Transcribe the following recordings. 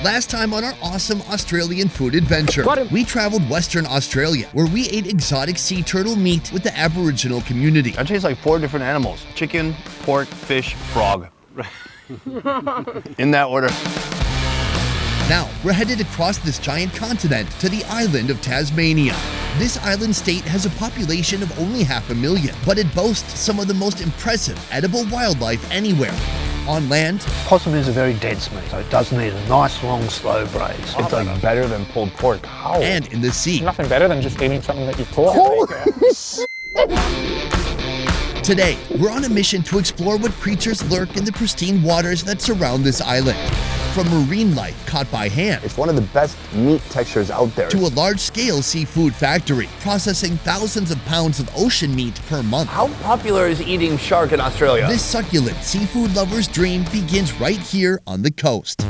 Last time on our awesome Australian food adventure, we traveled Western Australia, where we ate exotic sea turtle meat with the Aboriginal community. That tastes like 4 different animals: chicken, pork, fish, frog. In that order. Now, we're headed across this giant continent to the island of Tasmania. This island state has a population of only 500,000, but it boasts some of the most impressive edible wildlife anywhere. On land, possum is a very dense meat, so it does need a nice, long, slow braise. It's like better than pulled pork. How? And in the sea. Nothing better than just eating something that you've caught. Today, we're on a mission to explore what creatures lurk in the pristine waters that surround this island. From marine life caught by hand, It's one of the best meat textures out there. to a large-scale seafood factory processing thousands of pounds of ocean meat per month. How popular is eating shark in Australia? This succulent seafood lover's dream begins right here on the coast.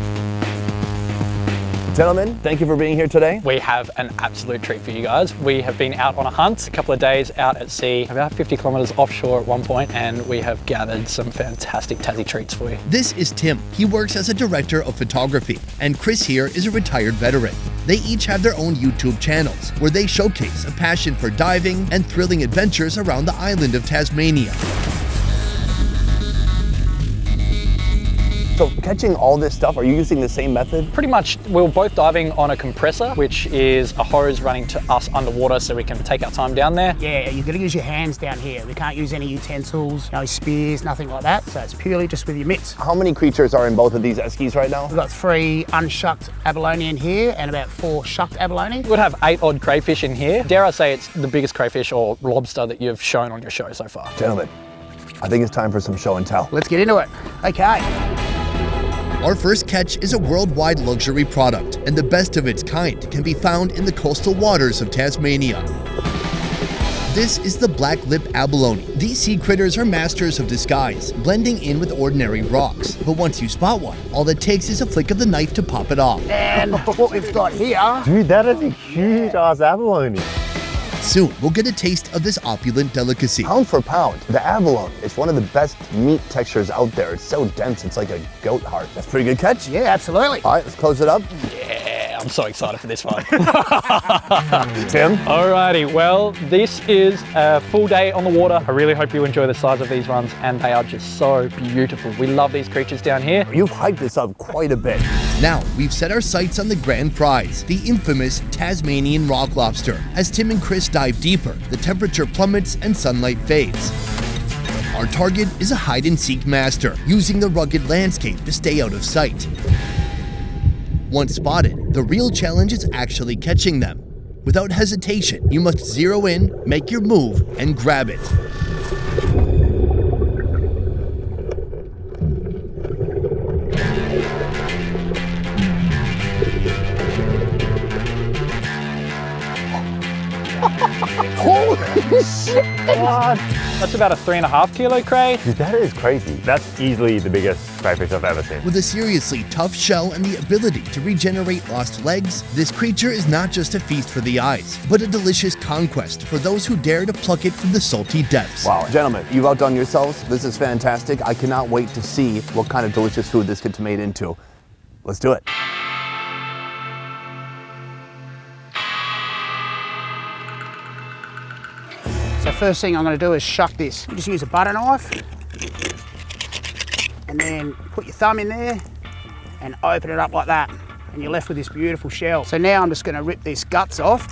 Gentlemen, thank you for being here today. We have an absolute treat for you guys. We have been out on a hunt, a couple of days out at sea, about 50 kilometers offshore at one point, and we have gathered some fantastic Tassie treats for you. This is Tim. He works as a director of photography, and Chris here is a retired veteran. They each have their own YouTube channels where they showcase a passion for diving and thrilling adventures around the island of Tasmania. So catching all this stuff, are you using the same method? Pretty much, we're both diving on a compressor, which is a hose running to us underwater so we can take our time down there. Yeah, you're gonna use your hands down here. We can't use any utensils, no spears, nothing like that. So it's purely just with your mitts. How many creatures are in both of these eskies right now? We've got 3 unshucked abalone in here and about 4 shucked abalone. We'd have 8 odd crayfish in here. Dare I say it's the biggest crayfish or lobster that you've shown on your show so far. Gentlemen, I think it's time for some show and tell. Let's get into it. Okay. Our first catch is a worldwide luxury product, and the best of its kind can be found in the coastal waters of Tasmania. This is the black lip abalone. These sea critters are masters of disguise, blending in with ordinary rocks. But once you spot one, all it takes is a flick of the knife to pop it off. And what we've got here, Dude, that is a huge ass abalone. Soon, we'll get a taste of this opulent delicacy. Pound for pound, the abalone is one of the best meat textures out there. It's so dense, it's like a goat heart. That's a pretty good catch. yeah, absolutely. All right, let's close it up. Yeah, I'm so excited for this one. Tim? Alrighty, well, this is a full day on the water. I really hope you enjoy the size of these ones, and they are just so beautiful. We love these creatures down here. You've hyped this up quite a bit. Now, we've set our sights on the grand prize, the infamous Tasmanian rock lobster. As Tim and Chris dive deeper, the temperature plummets and sunlight fades. Our target is a hide-and-seek master, using the rugged landscape to stay out of sight. Once spotted, the real challenge is actually catching them. Without hesitation, you must zero in, make your move, and grab it. Holy shit! What? That's about a 3.5 kilo cray. Dude, that is crazy. That's easily the biggest crayfish I've ever seen. With a seriously tough shell and the ability to regenerate lost legs, this creature is not just a feast for the eyes, but a delicious conquest for those who dare to pluck it from the salty depths. Wow, gentlemen, you've outdone yourselves. This is fantastic. I cannot wait to see what kind of delicious food this gets made into. Let's do it. So first thing I'm going to do is shuck this. You just use a butter knife and then put your thumb in there and open it up like that, and you're left with this beautiful shell. So now I'm just going to rip these guts off,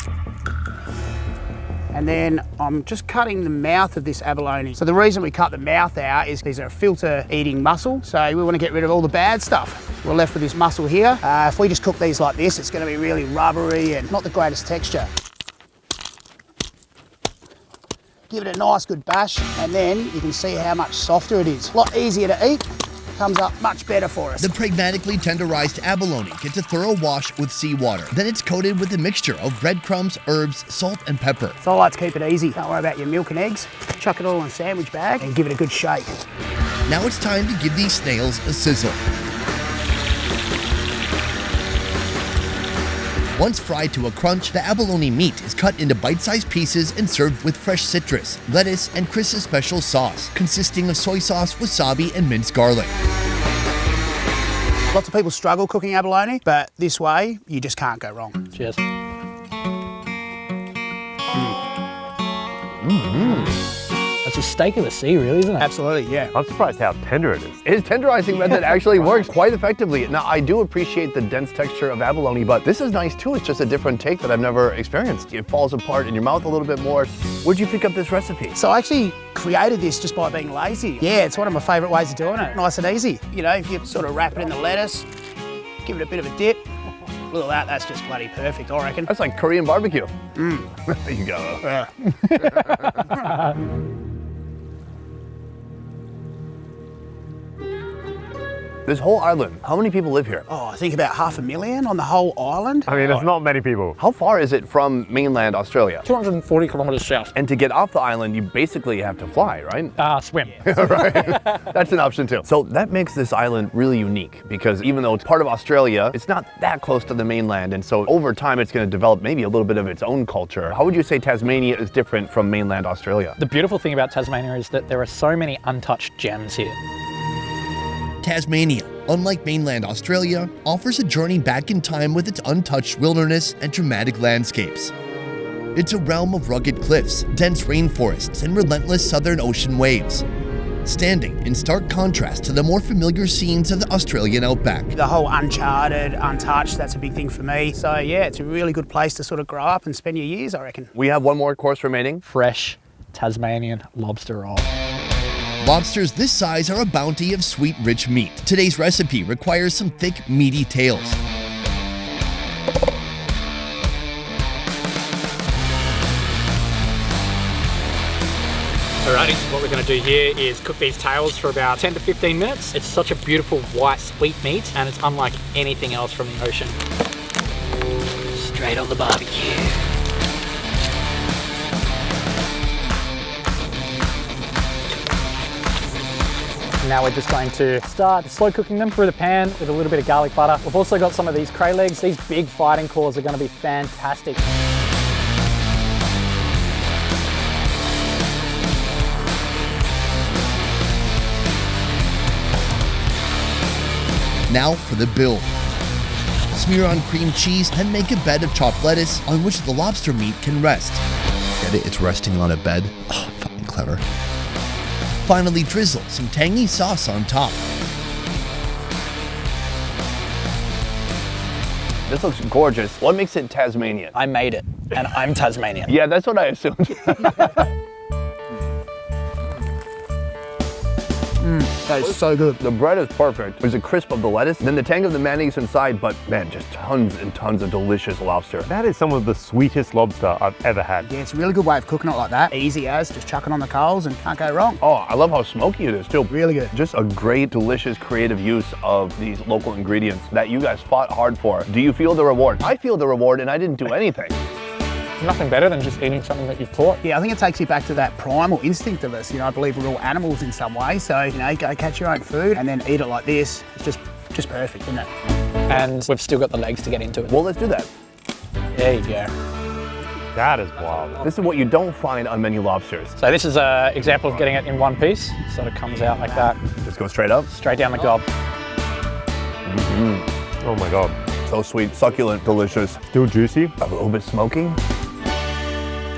and then I'm just cutting the mouth of this abalone. So the reason we cut the mouth out is these are a filter eating mussel, so we want to get rid of all the bad stuff. We're left with this mussel here. If we just cook these like this, it's going to be really rubbery and not the greatest texture. Give it a nice good bash, and then you can see how much softer it is. A lot easier to eat, comes up much better for us. The pragmatically tenderized abalone gets a thorough wash with seawater. Then it's coated with a mixture of breadcrumbs, herbs, salt, and pepper. So I like to keep it easy. Don't worry about your milk and eggs. Chuck it all in a sandwich bag and give it a good shake. Now it's time to give these snails a sizzle. Once fried to a crunch, the abalone meat is cut into bite-sized pieces and served with fresh citrus, lettuce, and Chris's special sauce, consisting of soy sauce, wasabi, and minced garlic. Lots of people struggle cooking abalone, but this way, you just can't go wrong. Cheers. It's a steak of the sea, really, isn't it? Absolutely, yeah. I'm surprised how tender it is. His tenderizing method actually works quite effectively. Now, I do appreciate the dense texture of abalone, but this is nice too. It's just a different take that I've never experienced. It falls apart in your mouth a little bit more. Where'd you pick up this recipe? So I actually created this just by being lazy. Yeah, it's one of my favourite ways of doing it. Nice and easy. You know, if you sort of wrap it in the lettuce, give it a bit of a dip. Look at that, that's just bloody perfect, I reckon. That's like Korean barbecue. There you go. This whole island, how many people live here? Oh, I think about 500,000 on the whole island. I mean, there's not many people. How far is it from mainland Australia? 240 kilometers south. And to get off the island, you basically have to fly, right? Swim. Right? That's an option too. So that makes this island really unique because even though it's part of Australia, it's not that close to the mainland. And so over time, it's going to develop maybe a little bit of its own culture. How would you say Tasmania is different from mainland Australia? The beautiful thing about Tasmania is that there are so many untouched gems here. Tasmania, unlike mainland Australia, offers a journey back in time with its untouched wilderness and dramatic landscapes. It's a realm of rugged cliffs, dense rainforests, and relentless southern ocean waves, standing in stark contrast to the more familiar scenes of the Australian outback. The whole uncharted, untouched, that's a big thing for me. So yeah, it's a really good place to sort of grow up and spend your years, I reckon. We have one more course remaining. Fresh Tasmanian lobster roll. Lobsters this size are a bounty of sweet, rich meat. Today's recipe requires some thick, meaty tails. Alrighty, so what we're going to do here is cook these tails for about 10 to 15 minutes. It's such a beautiful white sweet meat and it's unlike anything else from the ocean. Straight on the barbecue. Now we're just going to start slow cooking them through the pan with a little bit of garlic butter. We've also got some of these cray legs. These big fighting claws are going to be fantastic. Now for the build. Smear on cream cheese and make a bed of chopped lettuce on which the lobster meat can rest. Get it? It's resting on a bed. Oh, fucking clever. Finally, drizzle some tangy sauce on top. This looks gorgeous. What makes it Tasmanian? I made it, and I'm Tasmanian. Yeah, that's what I assumed. That is so good. The bread is perfect. There's a crisp of the lettuce, then the tang of the mayonnaise inside, but man, just tons and tons of delicious lobster. That is some of the sweetest lobster I've ever had. Yeah, it's a really good way of cooking it like that. Easy as, just chuck it on the coals and can't go wrong. Oh, I love how smoky it is too. Really good. Just a great, delicious, creative use of these local ingredients that you guys fought hard for. Do you feel the reward? I feel the reward and I didn't do anything. Nothing better than just eating something that you've caught. Yeah, I think it takes you back to that primal instinct of us. You know, I believe we're all animals in some way. So, you know, go catch your own food and then eat it like this. It's just perfect, isn't it? And we've still got the legs to get into it. Well, let's do that. There you go. That is wild. This is what you don't find on many lobsters. So this is an example of getting it in one piece. Sort of comes out like that, Just go straight up. straight down the gob. Oh my God. So sweet, succulent, delicious. Still juicy. A little bit smoky.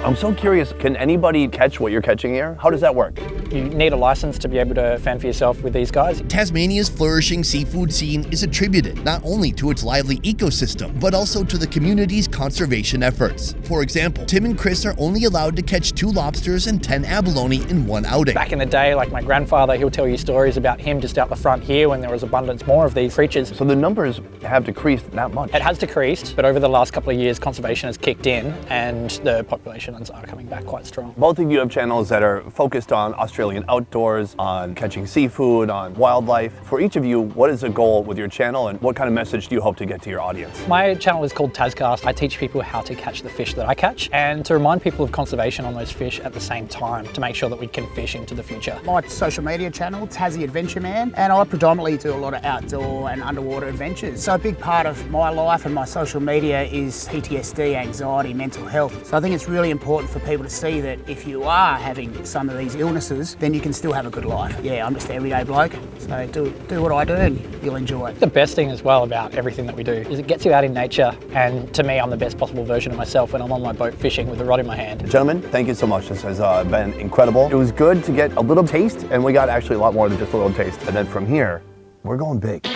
I'm so curious, can anybody catch what you're catching here? How does that work? You need a license to be able to fend for yourself with these guys. Tasmania's flourishing seafood scene is attributed not only to its lively ecosystem, but also to the community's conservation efforts. For example, Tim and Chris are only allowed to catch 2 lobsters and 10 abalone in one outing. Back in the day, like my grandfather, he'll tell you stories about him just out the front here when there was abundance more of these creatures. So the numbers have decreased that much. It has decreased, but over the last couple of years, conservation has kicked in and the population are coming back quite strong. Both of you have channels that are focused on Australian outdoors, on catching seafood, on wildlife. For each of you, what is the goal with your channel and what kind of message do you hope to get to your audience? My channel is called Tascast. I teach people how to catch the fish that I catch and to remind people of conservation on those fish at the same time to make sure that we can fish into the future. My social media channel, Tassie Adventure Man, and I predominantly do a lot of outdoor and underwater adventures. So a big part of my life and my social media is PTSD, anxiety, mental health. So I think it's really important important for people to see that if you are having some of these illnesses, then you can still have a good life. Yeah, I'm just an everyday bloke, so do what I do and you'll enjoy it. The best thing as well about everything that we do is it gets you out in nature, and to me, I'm the best possible version of myself when I'm on my boat fishing with a rod in my hand. Gentlemen, thank you so much. This has been incredible. It was good to get a little taste, and we got actually a lot more than just a little taste. And then from here, we're going big.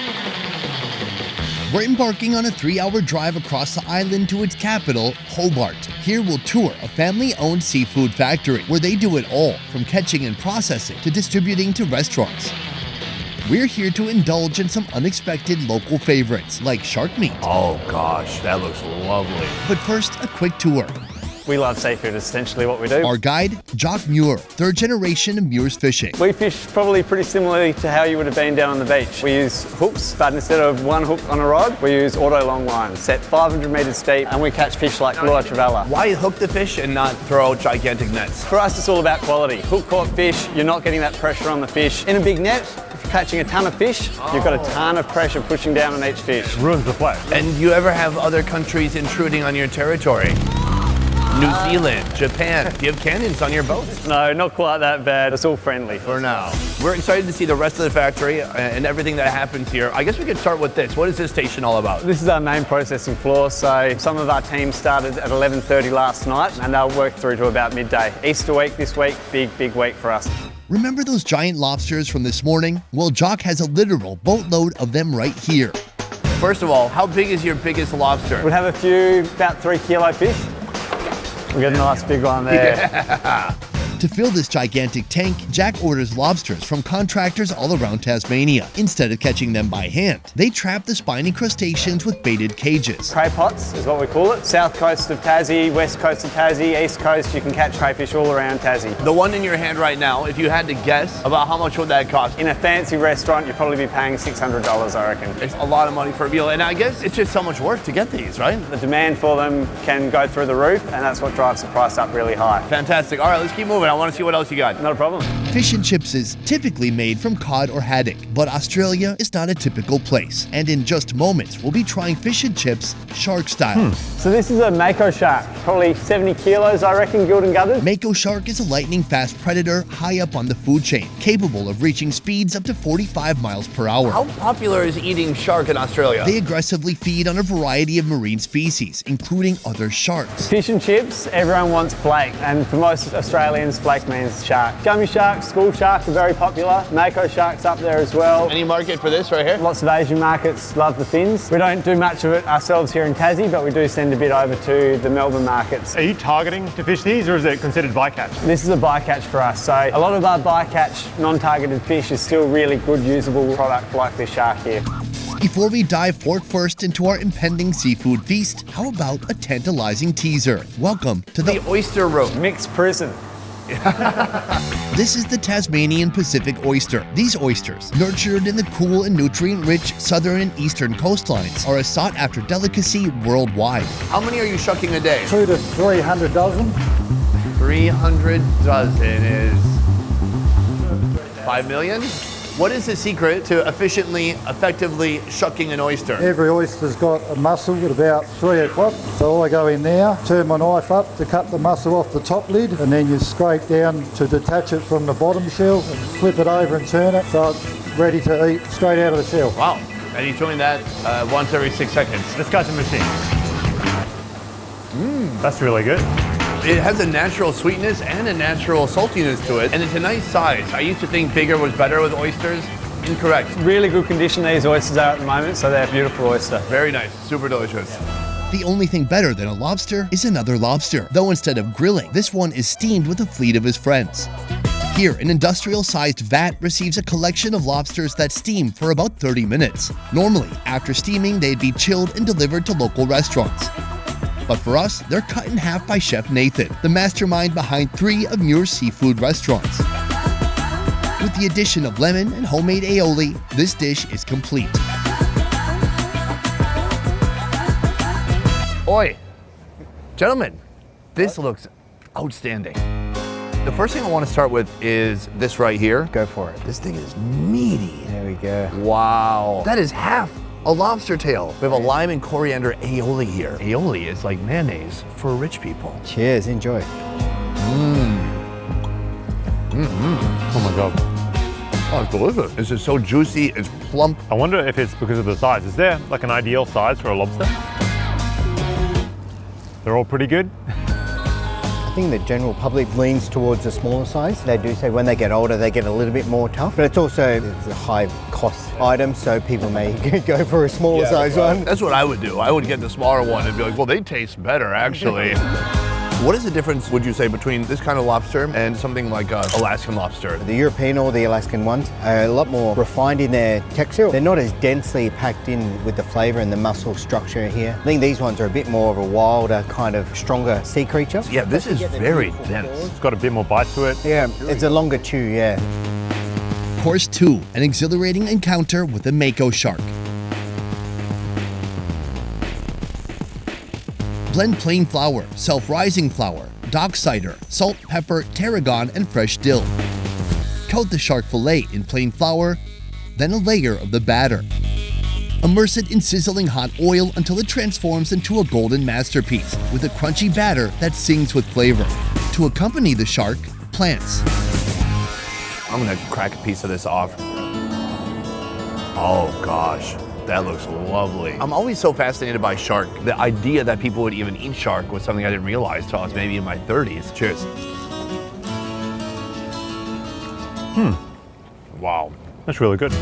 We're embarking on a 3-hour drive across the island to its capital, Hobart. Here we'll tour a family-owned seafood factory where they do it all, from catching and processing to distributing to restaurants. We're here to indulge in some unexpected local favorites like shark meat. Oh gosh, that looks lovely. But first, a quick tour. We love seafood, is essentially what we do. Our guide, Jock Muir, third generation of Muir's Fishing. We fish probably pretty similarly to how you would have been down on the beach. We use hooks, but instead of one hook on a rod, we use auto long lines, set 500 metres deep, and we catch fish like Lula Trevella. Why hook the fish and not throw out gigantic nets? For us, it's all about quality. Hook caught fish, you're not getting that pressure on the fish. In a big net, if you're catching a ton of fish, you've got a ton of pressure pushing down on each fish. Ruins the flow. And you ever have other countries intruding on your territory? New Zealand, Japan. Do you have cannons on your boats? No, not quite that bad. It's all friendly. For now. We're excited to see the rest of the factory and everything that happens here. I guess we could start with this. What is this station all about? This is our main processing floor, so some of our team started at 11:30 last night and they'll work through to about midday. Easter week this week, big week for us. Remember those giant lobsters from this morning? Well, Jock has a literal boatload of them right here. First of all, how big is your biggest lobster? We'll have a few about 3 kilo fish. We got a nice big one there. Yeah. To fill this gigantic tank, Jack orders lobsters from contractors all around Tasmania. Instead of catching them by hand, they trap the spiny crustaceans with baited cages. Cray pots is what we call it. South coast of Tassie, west coast of Tassie, east coast, you can catch crayfish all around Tassie. The one in your hand right now, if you had to guess, about how much would that cost? In a fancy restaurant, you'd probably be paying $600, I reckon. It's a lot of money for a meal, and I guess it's just so much work to get these, right? The demand for them can go through the roof, and that's what drives the price up really high. Fantastic. All right, let's keep moving. I want to see what else you got. Not a problem. Fish and chips is typically made from cod or haddock, but Australia is not a typical place. And in just moments, we'll be trying fish and chips shark style. So this is a mako shark, probably 70 kilos, I reckon, gilled and gutted. Mako shark is a lightning-fast predator high up on the food chain, capable of reaching speeds up to 45 miles per hour. How popular is eating shark in Australia? They aggressively feed on a variety of marine species, including other sharks. Fish and chips, everyone wants flake, and for most Australians, flake means shark. Gummy sharks, school sharks are very popular. Mako sharks up there as well. Any market for this right here? Lots of Asian markets love the fins. We don't do much of it ourselves here in Tassie, but we do send a bit over to the Melbourne markets. Are you targeting to fish these, or is it considered bycatch? This is a bycatch for us, so a lot of our bycatch non-targeted fish is still really good usable product like this shark here. Before we dive fork first into our impending seafood feast, how about a tantalizing teaser? Welcome to The oyster room. Mixed prison. This is the Tasmanian Pacific oyster. These oysters, nurtured in the cool and nutrient-rich southern and eastern coastlines, are a sought-after delicacy worldwide. How many are you shucking a day? 200 to 300 dozen. 300 dozen is 5 million? What is the secret to effectively shucking an oyster? Every oyster's got a muscle at about 3 o'clock. So I go in there, turn my knife up to cut the muscle off the top lid, and then you scrape down to detach it from the bottom shell and flip it over and turn it so it's ready to eat straight out of the shell. Wow. And he's doing that once every 6 seconds. This guy's a machine. That's really good. It has a natural sweetness and a natural saltiness to it, and it's a nice size. I used to think bigger was better with oysters. Incorrect. Really good condition these oysters are at the moment, so they're a beautiful oyster. Very nice. Super delicious. The only thing better than a lobster is another lobster, though instead of grilling, this one is steamed with a fleet of his friends. Here, an industrial-sized vat receives a collection of lobsters that steam for about 30 minutes. Normally, after steaming, they'd be chilled and delivered to local restaurants. But for us, they're cut in half by Chef Nathan, the mastermind behind 3 of Muir's seafood restaurants. With the addition of lemon and homemade aioli, this dish is complete. Oi, gentlemen, this looks outstanding. The first thing I want to start with is this right here. Go for it. This thing is meaty. There we go. Wow. That is half A lobster tail. We have a lime and coriander aioli here. Aioli is like mayonnaise for rich people. Cheers, enjoy. Oh my God. Oh, it's delicious. This is so juicy, it's plump. I wonder if it's because of the size. Is there like an ideal size for a lobster? They're all pretty good. I think the general public leans towards the smaller size. They do say when they get older, they get a little bit more tough, but it's also a high cost item, so people may go for a smaller size one. That's what I would do. I would get the smaller one and be like, well, they taste better, actually. What is the difference, would you say, between this kind of lobster and something like Alaskan lobster? The European or the Alaskan ones are a lot more refined in their texture. They're not as densely packed in with the flavor and the muscle structure here. I think these ones are a bit more of a wilder, kind of stronger sea creature. Yeah, this is very dense. It's got a bit more bite to it. Yeah, it's a longer chew, yeah. Course 2, an exhilarating encounter with a mako shark. Blend plain flour, self-rising flour, dock cider, salt, pepper, tarragon, and fresh dill. Coat the shark fillet in plain flour, then a layer of the batter. Immerse it in sizzling hot oil until it transforms into a golden masterpiece with a crunchy batter that sings with flavor. To accompany the shark, plants. I'm gonna crack a piece of this off. Oh gosh, that looks lovely. I'm always so fascinated by shark. The idea that people would even eat shark was something I didn't realize till I was maybe in my 30s. Cheers. Wow. That's really good.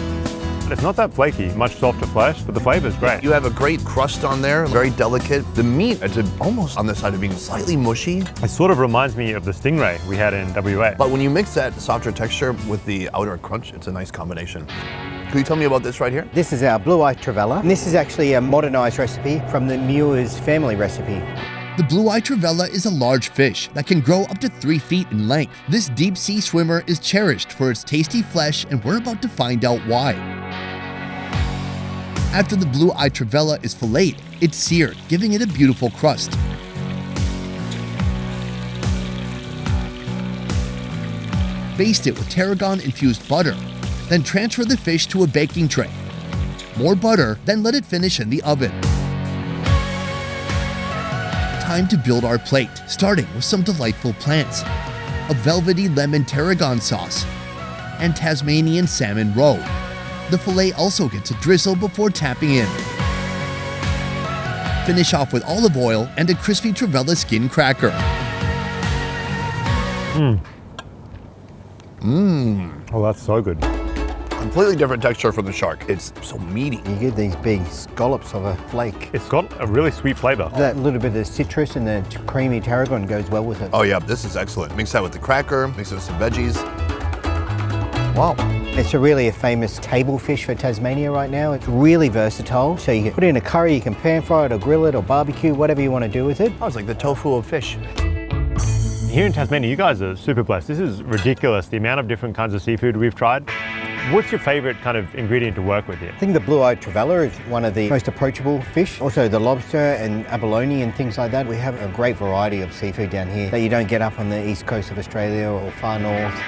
It's not that flaky, much softer flesh, but the flavor is great. You have a great crust on there, very delicate. The meat, it's almost on the side of being slightly mushy. It sort of reminds me of the stingray we had in WA. But when you mix that softer texture with the outer crunch, it's a nice combination. Can you tell me about this right here? This is our blue-eye trevella. And this is actually a modernized recipe from the Muir's family recipe. The blue-eye trevella is a large fish that can grow up to 3 feet in length. This deep-sea swimmer is cherished for its tasty flesh, and we're about to find out why. After the blue-eye trevella is filleted, it's seared, giving it a beautiful crust. Baste it with tarragon-infused butter, then transfer the fish to a baking tray. More butter, then let it finish in the oven. Time to build our plate, starting with some delightful plants. A velvety lemon tarragon sauce and Tasmanian salmon roe. The fillet also gets a drizzle before tapping in. Finish off with olive oil and a crispy trevella skin cracker. Oh, that's so good. Completely different texture from the shark. It's so meaty. You get these big scallops of a flake. It's got a really sweet flavor. That little bit of citrus and the creamy tarragon goes well with it. Oh yeah, this is excellent. Mix that with the cracker, mix it with some veggies. Wow. It's really a famous table fish for Tasmania right now. It's really versatile. So you can put it in a curry, you can pan fry it or grill it or barbecue, whatever you want to do with it. Oh, it's like the tofu of fish. Here in Tasmania, you guys are super blessed. This is ridiculous, the amount of different kinds of seafood we've tried. What's your favorite kind of ingredient to work with here? I think the blue-eyed trevella is one of the most approachable fish. Also the lobster and abalone and things like that. We have a great variety of seafood down here that you don't get up on the east coast of Australia or far north.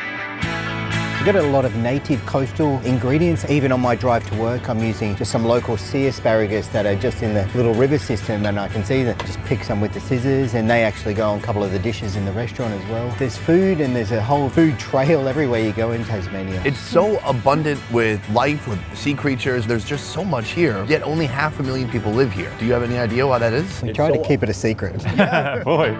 We get a lot of native coastal ingredients. Even on my drive to work, I'm using just some local sea asparagus that are just in the little river system, and I can see that just pick some with the scissors, and they actually go on a couple of the dishes in the restaurant as well. There's food, and there's a whole food trail everywhere you go in Tasmania. It's so abundant with life, with sea creatures. There's just so much here, yet only 500,000 people live here. Do you have any idea why that is? We try to keep it a secret. Boy.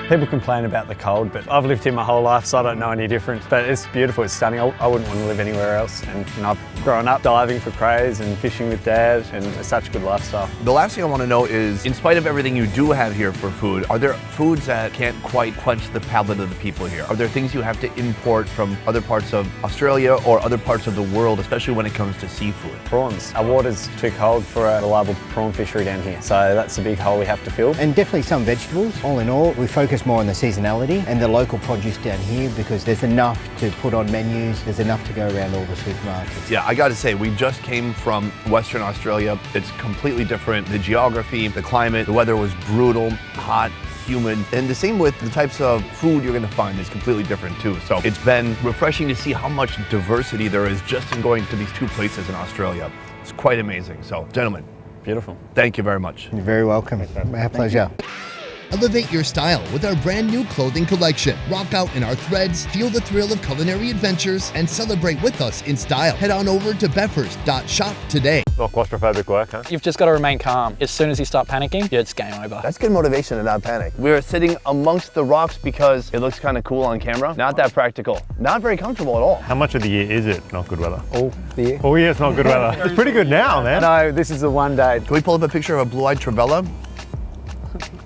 People complain about the cold, but I've lived here my whole life, so I don't know any different. But it's beautiful, it's stunning. I wouldn't want to live anywhere else. And I've grown up diving for crays and fishing with Dad, and it's such a good lifestyle. The last thing I want to know is, in spite of everything you do have here for food, are there foods that can't quite quench the palate of the people here? Are there things you have to import from other parts of Australia or other parts of the world, especially when it comes to seafood? Prawns. Our water's too cold for a reliable prawn fishery down here, so that's a big hole we have to fill. And definitely some vegetables. All in all, we focus more on the seasonality and the local produce down here because there's enough to put on menus, there's enough to go around all the supermarkets. Yeah, I got to say, we just came from Western Australia. It's completely different. The geography, the climate, the weather was brutal, hot, humid, and the same with the types of food you're going to find is completely different too. So it's been refreshing to see how much diversity there is just in going to these two places in Australia. It's quite amazing. So, gentlemen, Beautiful. thank you very much. You're very welcome. My pleasure. Elevate your style with our brand new clothing collection. Rock out in our threads, feel the thrill of culinary adventures, and celebrate with us in style. Head on over to beffers.shop today. Not claustrophobic work, huh? You've just got to remain calm. As soon as you start panicking, it's game over. That's good motivation to not panic. We're sitting amongst the rocks because it looks kind of cool on camera. Not that practical. Not very comfortable at all. How much of the year is it not good weather? All the year. Oh yeah, it's not good weather. It's pretty good now, man. No, this is the one day. Can we pull up a picture of a blue-eyed Travella?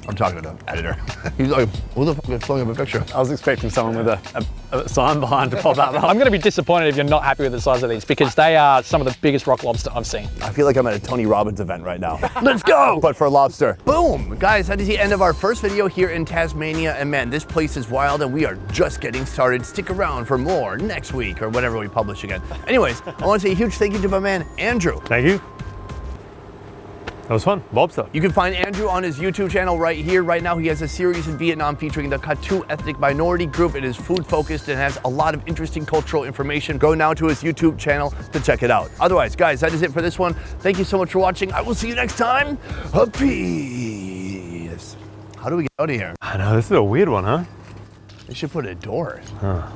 I'm talking to the editor. He's like, who the fuck is pulling up a picture? I was expecting someone with a sign behind to pop up. I'm going to be disappointed if you're not happy with the size of these because they are some of the biggest rock lobster I've seen. I feel like I'm at a Tony Robbins event right now. Let's go! But for lobster. Boom! Guys, that is the end of our first video here in Tasmania. And man, this place is wild and we are just getting started. Stick around for more next week or whenever we publish again. Anyways, I want to say a huge thank you to my man, Andrew. Thank you. That was fun. Lobster. You can find Andrew on his YouTube channel right here. Right now, he has a series in Vietnam featuring the Katu ethnic minority group. It is food focused and has a lot of interesting cultural information. Go now to his YouTube channel to check it out. Otherwise, guys, that is it for this one. Thank you so much for watching. I will see you next time. Peace. How do we get out of here? I know, this is a weird one, huh? They should put a door. Huh.